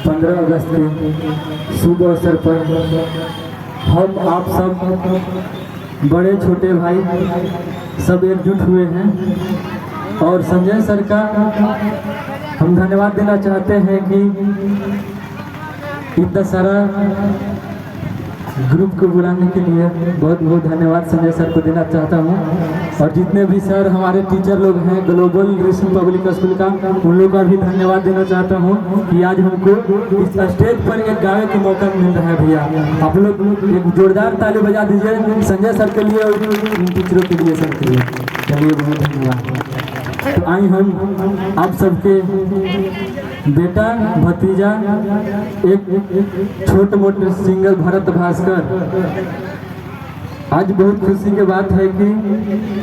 15 अगस्त के शुभ अवसर पर हम आप सब बड़े छोटे भाई सब एकजुट हुए हैं और संजय सर का हम धन्यवाद देना चाहते हैं कि इतना सारा ग्रुप को बुलाने के लिए बहुत बहुत धन्यवाद संजय सर को देना चाहता हूँ। और जितने भी सर हमारे टीचर लोग हैं ग्लोबल ऋषि पब्लिक स्कूल का, उन लोगों का भी धन्यवाद देना चाहता हूँ कि आज हमको इस स्टेज पर एक गावे का मौका मिल रहा है। भैया आप लोग एक जोरदार ताली बजा दीजिए संजय सर के लिए और टीचरों के लिए, सर के लिए। चलिए बहुत धन्यवाद। तो आई हम आप सबके बेटा भतीजा एक छोटे मोटे सिंगर भरत भास्कर, आज बहुत खुशी के बात है कि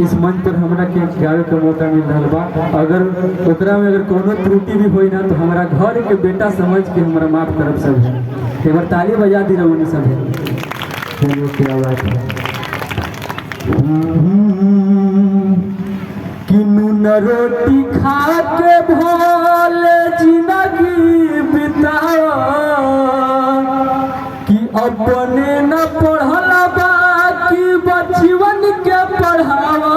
इस मंच पर हमरा के गावे का मौका मिल रहा बा। अगर ओकरा में अगर कोनो त्रुटि भी होई ना तो हमारा घर के बेटा समझ के हमरा माफ करब सब है। एक बार ताली बजा दी रहो सब है। चलिए क्या बात है कि नून रोटी खा के भोले जिंदगी बिताओ कि अपने न पढ़ल बाकी बचवन के पढ़ावा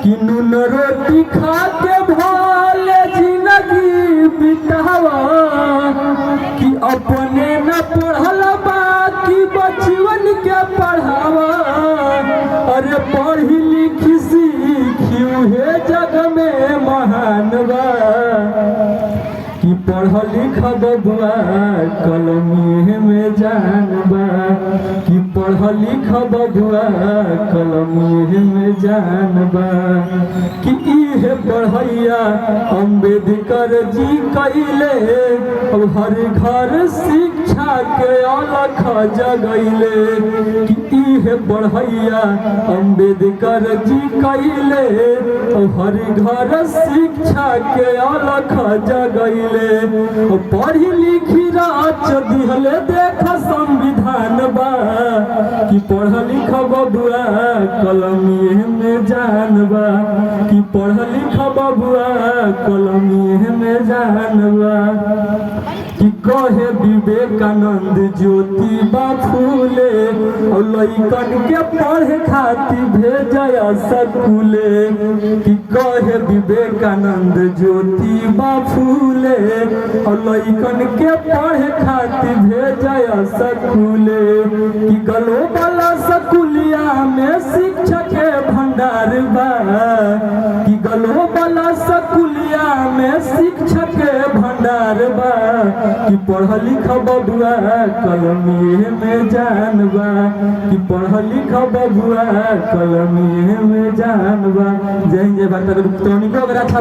कि नून रोटी खा के भोले जिंदगी बिताओ कि अपने न पढ़ल बाकी बचवन के पढ़ावा। अरे पढ़ी लिखी हे जग में महान बा कि पढ़ लिख बबुआ कलमी में जान बा कि पढ़ लिख बबुआ कलमी में जान बा कि इहे पढ़ैया अम्बेडकर जी कैले अब हर घर शिक्षा के अलख जगैले कि इहे पढ़ैया अम्बेडकर जी कैले अब हर घर शिक्षा के अलख जगैले पढ़ी लिखी राज दिहले देख संविधान बा कि पढ़ लिख बबुआ कलमी में जान बा कि पढ़ लिख बबुआ कलमी में जान बा कि कहे विवेकानंद ज्योति बा फूले और लइकन के पढ़े खातिर भेजया स्कूले कि कहे विवेकानंद ज्योति बा फूले और लइकन के पढ़े खातिर भेजया स्कूले कि ग्लोबल स्कूलिया में शिक्षा के भंडार बा कि ग्लोबल स्कूलिया में शिक्षा के भंडार बा कि पढ़ लिख बबुआ कलमी में जान बा कि पढ़ लिख बबुआ कलमी में जान बा। जय जय भारत। अगर अच्छा